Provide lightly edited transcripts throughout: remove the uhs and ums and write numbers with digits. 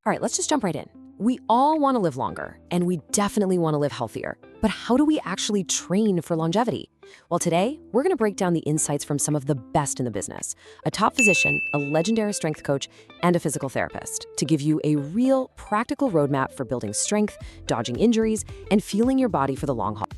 All right, let's just jump right in. We all want to live longer, and we definitely want to live healthier. But how do we actually train for longevity? Well, today, we're going to break down the insights from some of the best in the business, a top physician, a legendary strength coach, and a physical therapist, to give you a real, practical roadmap for building strength, dodging injuries, and fueling your body for the long haul.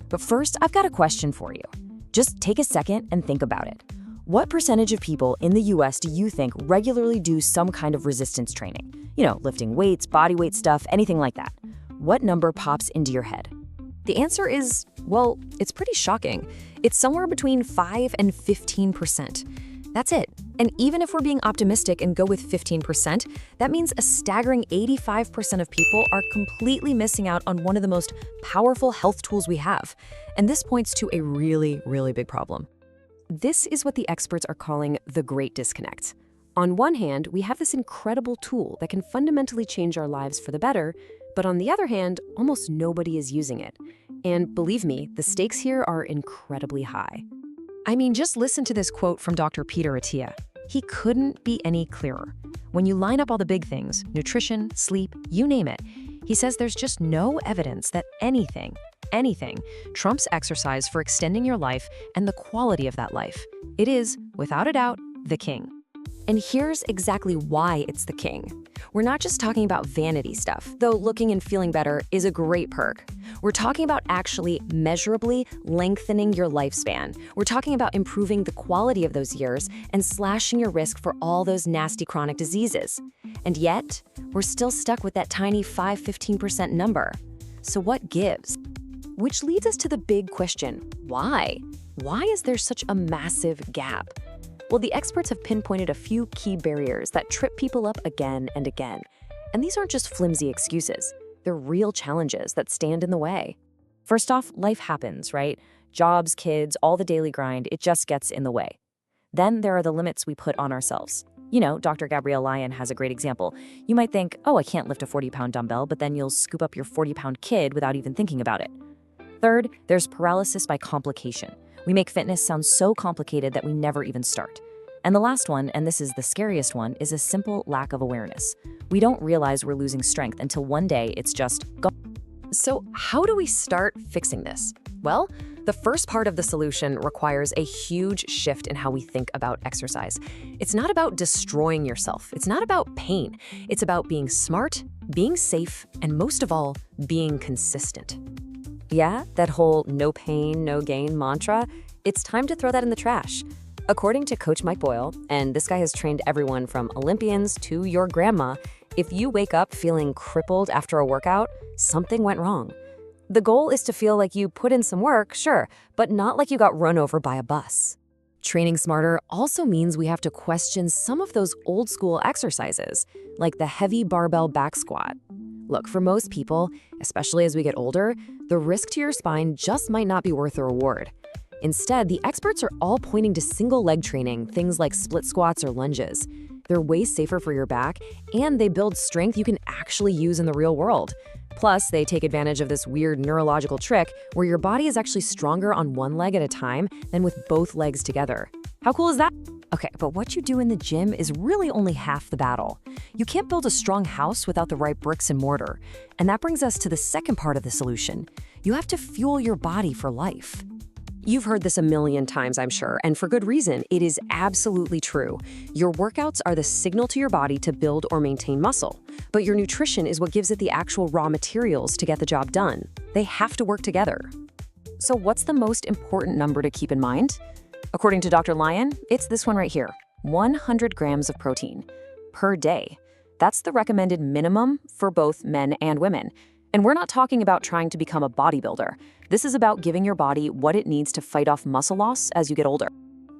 But first, I've got a question for you. Just take a second and think about it. What percentage of people in the US do you think regularly do some kind of resistance training? Lifting weights, body weight stuff, anything like that. What number pops into your head? The answer is, well, it's pretty shocking. It's somewhere between 5 and 15%. That's it. And even if we're being optimistic and go with 15%, that means a staggering 85% of people are completely missing out on one of the most powerful health tools we have. And this points to a really, really big problem. This is what the experts are calling the Great Disconnect. On one hand, we have this incredible tool that can fundamentally change our lives for the better, but on the other hand, almost nobody is using it. And believe me, the stakes here are incredibly high. I mean, just listen to this quote from Dr. Peter Attia. He couldn't be any clearer. When you line up all the big things, nutrition, sleep, you name it, he says there's just no evidence that anything trumps exercise for extending your life and the quality of that life. It is, without a doubt, the king. And here's exactly why it's the king. We're not just talking about vanity stuff, though looking and feeling better is a great perk. We're talking about actually measurably lengthening your lifespan. We're talking about improving the quality of those years and slashing your risk for all those nasty chronic diseases. And yet, we're still stuck with that tiny 5–15% number. So what gives? Which leads us to the big question, why? Why is there such a massive gap? Well, the experts have pinpointed a few key barriers that trip people up again and again. And these aren't just flimsy excuses. They're real challenges that stand in the way. First off, life happens, right? Jobs, kids, all the daily grind, it just gets in the way. Then there are the limits we put on ourselves. Dr. Gabrielle Lyon has a great example. You might think, oh, I can't lift a 40-pound dumbbell, but then you'll scoop up your 40-pound kid without even thinking about it. Third, there's paralysis by complication. We make fitness sound so complicated that we never even start. And the last one, and this is the scariest one, is a simple lack of awareness. We don't realize we're losing strength until one day it's just gone. So how do we start fixing this? Well, the first part of the solution requires a huge shift in how we think about exercise. It's not about destroying yourself. It's not about pain. It's about being smart, being safe, and most of all, being consistent. Yeah, that whole no pain, no gain mantra, it's time to throw that in the trash. According to Coach Mike Boyle, and this guy has trained everyone from Olympians to your grandma, if you wake up feeling crippled after a workout, something went wrong. The goal is to feel like you put in some work, sure, but not like you got run over by a bus. Training smarter also means we have to question some of those old school exercises, like the heavy barbell back squat. Look, for most people, especially as we get older, the risk to your spine just might not be worth the reward. Instead, the experts are all pointing to single leg training, things like split squats or lunges. They're way safer for your back, and they build strength you can actually use in the real world. Plus, they take advantage of this weird neurological trick where your body is actually stronger on one leg at a time than with both legs together. How cool is that? Okay, but what you do in the gym is really only half the battle. You can't build a strong house without the right bricks and mortar. And that brings us to the second part of the solution. You have to fuel your body for life. You've heard this a million times, I'm sure, and for good reason. It is absolutely true. Your workouts are the signal to your body to build or maintain muscle, but your nutrition is what gives it the actual raw materials to get the job done. They have to work together. So what's the most important number to keep in mind? According to Dr. Lyon, it's this one right here, 100 grams of protein per day. That's the recommended minimum for both men and women. And we're not talking about trying to become a bodybuilder. This is about giving your body what it needs to fight off muscle loss as you get older.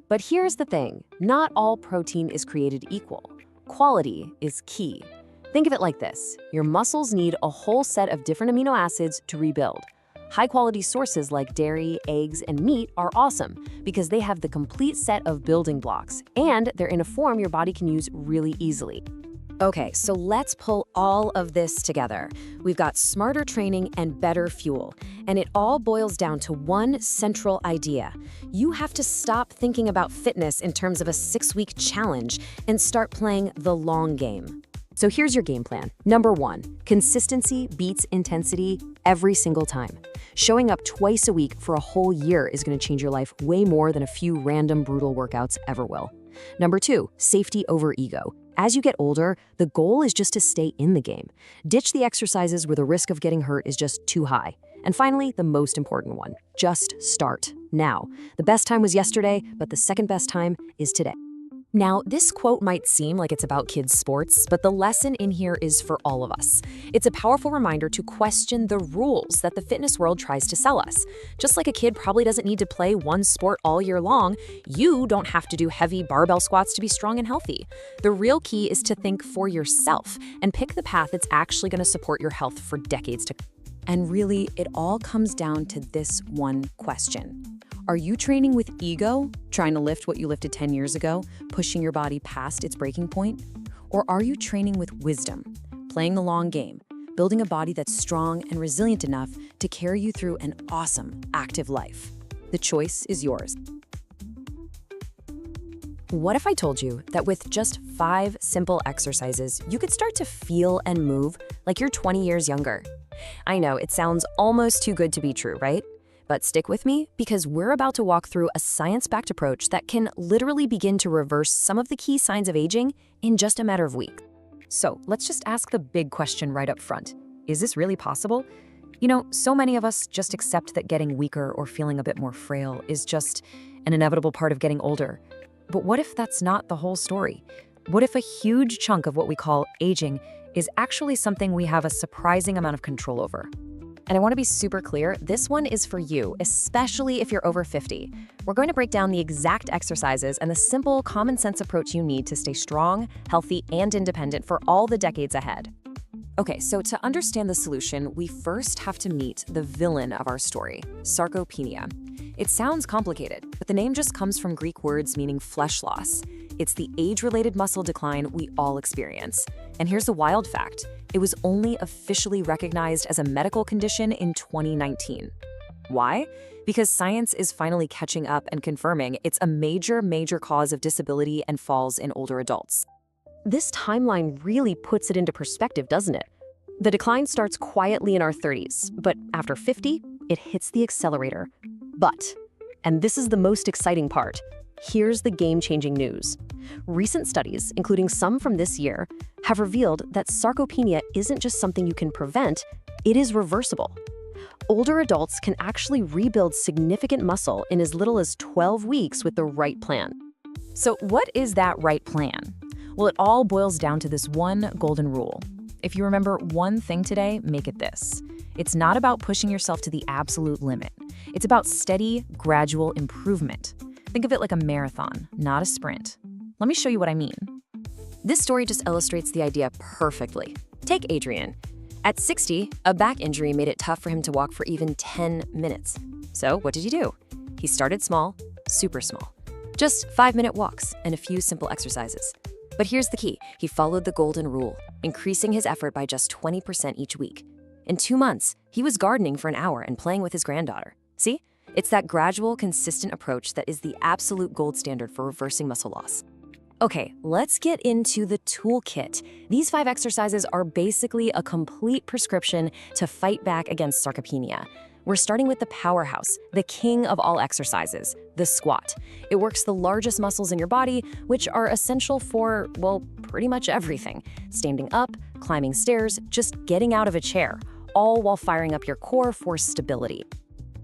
But here's the thing, not all protein is created equal. Quality is key. Think of it like this. Your muscles need a whole set of different amino acids to rebuild. High-quality sources like dairy, eggs, and meat are awesome because they have the complete set of building blocks, and they're in a form your body can use really easily. Okay, so let's pull all of this together. We've got smarter training and better fuel, and it all boils down to one central idea. You have to stop thinking about fitness in terms of a 6-week challenge and start playing the long game. So here's your game plan. Number 1, consistency beats intensity every single time. Showing up twice a week for a whole year is going to change your life way more than a few random brutal workouts ever will. Number 2, safety over ego. As you get older, the goal is just to stay in the game. Ditch the exercises where the risk of getting hurt is just too high. And finally, the most important one, just start now. The best time was yesterday, but the second best time is today. Now, this quote might seem like it's about kids' sports, but the lesson in here is for all of us. It's a powerful reminder to question the rules that the fitness world tries to sell us. Just like a kid probably doesn't need to play one sport all year long, you don't have to do heavy barbell squats to be strong and healthy. The real key is to think for yourself and pick the path that's actually going to support your health for decades to come. And really, it all comes down to this one question. Are you training with ego, trying to lift what you lifted 10 years ago, pushing your body past its breaking point? Or are you training with wisdom, playing the long game, building a body that's strong and resilient enough to carry you through an awesome, active life? The choice is yours. What if I told you that with just 5 simple exercises, you could start to feel and move like you're 20 years younger? I know, it sounds almost too good to be true, right? But stick with me because we're about to walk through a science-backed approach that can literally begin to reverse some of the key signs of aging in just a matter of weeks. So let's just ask the big question right up front. Is this really possible? You know, so many of us just accept that getting weaker or feeling a bit more frail is just an inevitable part of getting older. But what if that's not the whole story? What if a huge chunk of what we call aging is actually something we have a surprising amount of control over? And I want to be super clear, this one is for you, especially if you're over 50. We're going to break down the exact exercises and the simple, common sense approach you need to stay strong, healthy, and independent for all the decades ahead. Okay, so to understand the solution, we first have to meet the villain of our story, sarcopenia. It sounds complicated, but the name just comes from Greek words meaning flesh loss. It's the age-related muscle decline we all experience. And here's the wild fact. It was only officially recognized as a medical condition in 2019. Why? Because science is finally catching up and confirming it's a major cause of disability and falls in older adults. This timeline really puts it into perspective, doesn't it? The decline starts quietly in our 30s, but after 50, it hits the accelerator. But, and this is the most exciting part, here's the game-changing news. Recent studies, including some from this year, have revealed that sarcopenia isn't just something you can prevent, it is reversible. Older adults can actually rebuild significant muscle in as little as 12 weeks with the right plan. So what is that right plan? Well, it all boils down to this one golden rule. If you remember one thing today, make it this. It's not about pushing yourself to the absolute limit. It's about steady, gradual improvement. Think of it like a marathon, not a sprint. Let me show you what I mean. This story just illustrates the idea perfectly. Take Adrian. At 60, a back injury made it tough for him to walk for even 10 minutes. So what did he do? He started small, super small. Just 5-minute walks and a few simple exercises. But here's the key. He followed the golden rule, increasing his effort by just 20% each week. In 2 months, he was gardening for an hour and playing with his granddaughter. See? It's that gradual, consistent approach that is the absolute gold standard for reversing muscle loss. Okay, let's get into the toolkit. These 5 exercises are basically a complete prescription to fight back against sarcopenia. We're starting with the powerhouse, the king of all exercises, the squat. It works the largest muscles in your body, which are essential for, well, pretty much everything. Standing up, climbing stairs, just getting out of a chair, all while firing up your core for stability.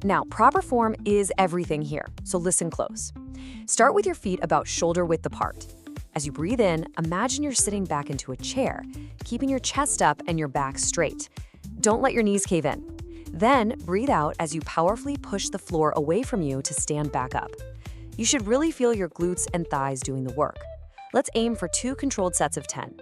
Now, proper form is everything here, so listen close. Start with your feet about shoulder width apart. As you breathe in, imagine you're sitting back into a chair, keeping your chest up and your back straight. Don't let your knees cave in. Then, breathe out as you powerfully push the floor away from you to stand back up. You should really feel your glutes and thighs doing the work. Let's aim for 2 controlled sets of 10.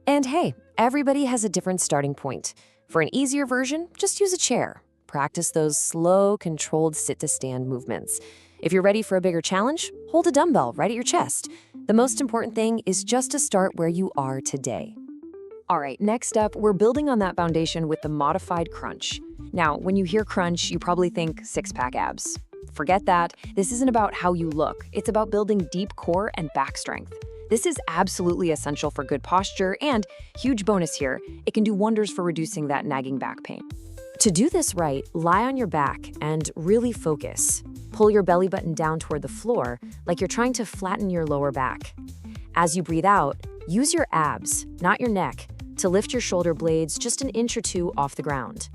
And hey, everybody has a different starting point. For an easier version, just use a chair. Practice those slow, controlled sit-to-stand movements. If you're ready for a bigger challenge, hold a dumbbell right at your chest. The most important thing is just to start where you are today. All right, next up, we're building on that foundation with the modified crunch. Now, when you hear crunch, you probably think six-pack abs. Forget that. This isn't about how you look. It's about building deep core and back strength. This is absolutely essential for good posture, and huge bonus here, it can do wonders for reducing that nagging back pain. To do this right, lie on your back and really focus. Pull your belly button down toward the floor, like you're trying to flatten your lower back. As you breathe out, use your abs, not your neck, to lift your shoulder blades just an inch or two off the ground.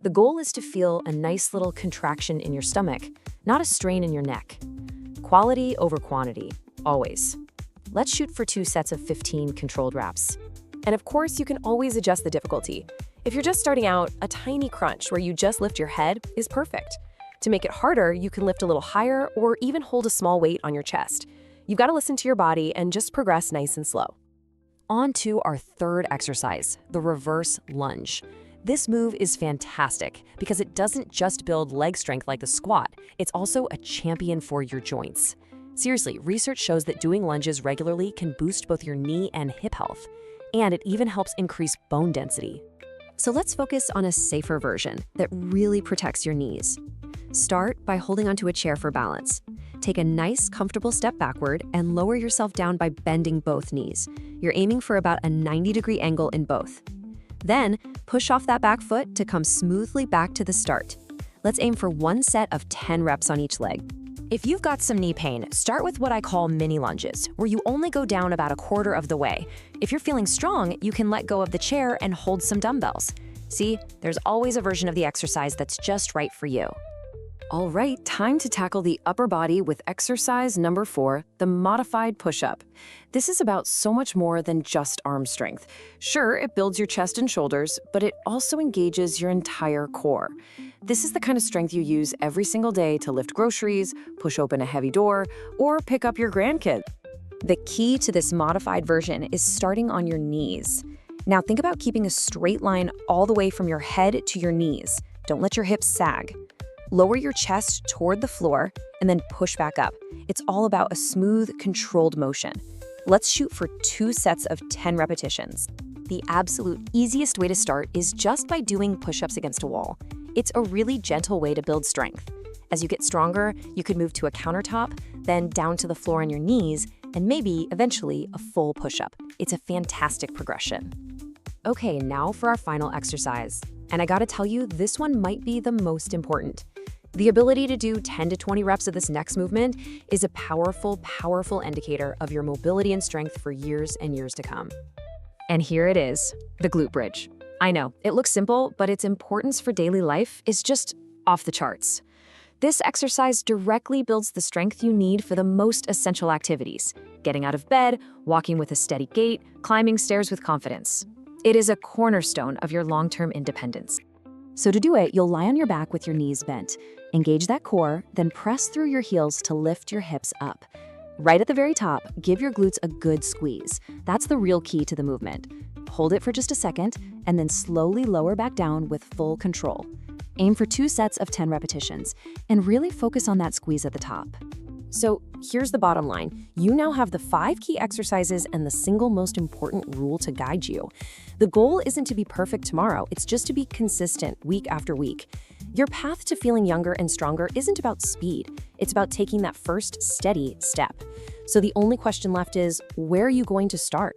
The goal is to feel a nice little contraction in your stomach, not a strain in your neck. Quality over quantity, always. Let's shoot for 2 sets of 15 controlled reps. And of course, you can always adjust the difficulty. If you're just starting out, a tiny crunch where you just lift your head is perfect. To make it harder, you can lift a little higher or even hold a small weight on your chest. You've got to listen to your body and just progress nice and slow. On to our third exercise, the reverse lunge. This move is fantastic because it doesn't just build leg strength like the squat, it's also a champion for your joints. Seriously, research shows that doing lunges regularly can boost both your knee and hip health, and it even helps increase bone density. So let's focus on a safer version that really protects your knees. Start by holding onto a chair for balance. Take a nice, comfortable step backward and lower yourself down by bending both knees. You're aiming for about a 90-degree angle in both. Then, push off that back foot to come smoothly back to the start. Let's aim for 1 set of 10 reps on each leg. If you've got some knee pain, start with what I call mini lunges, where you only go down about a quarter of the way. If you're feeling strong, you can let go of the chair and hold some dumbbells. See, there's always a version of the exercise that's just right for you. All right, time to tackle the upper body with exercise number 4, the modified push-up. This is about so much more than just arm strength. Sure, it builds your chest and shoulders, but it also engages your entire core. This is the kind of strength you use every single day to lift groceries, push open a heavy door, or pick up your grandkid. The key to this modified version is starting on your knees. Now think about keeping a straight line all the way from your head to your knees. Don't let your hips sag. Lower your chest toward the floor and then push back up. It's all about a smooth, controlled motion. Let's shoot for 2 sets of 10 repetitions. The absolute easiest way to start is just by doing push-ups against a wall. It's a really gentle way to build strength. As you get stronger, you could move to a countertop, then down to the floor on your knees, and maybe, eventually, a full push-up. It's a fantastic progression. Okay, now for our final exercise. And I gotta tell you, this one might be the most important. The ability to do 10 to 20 reps of this next movement is a powerful, powerful indicator of your mobility and strength for years and years to come. And here it is, the glute bridge. I know, it looks simple, but its importance for daily life is just off the charts. This exercise directly builds the strength you need for the most essential activities: getting out of bed, walking with a steady gait, climbing stairs with confidence. It is a cornerstone of your long-term independence. So to do it, you'll lie on your back with your knees bent. Engage that core, then press through your heels to lift your hips up. Right at the very top, give your glutes a good squeeze. That's the real key to the movement. Hold it for just a second, and then slowly lower back down with full control. Aim for 2 sets of 10 repetitions, and really focus on that squeeze at the top. So here's the bottom line. You now have the 5 key exercises and the single most important rule to guide you. The goal isn't to be perfect tomorrow, it's just to be consistent week after week. Your path to feeling younger and stronger isn't about speed, it's about taking that first steady step. So the only question left is, where are you going to start?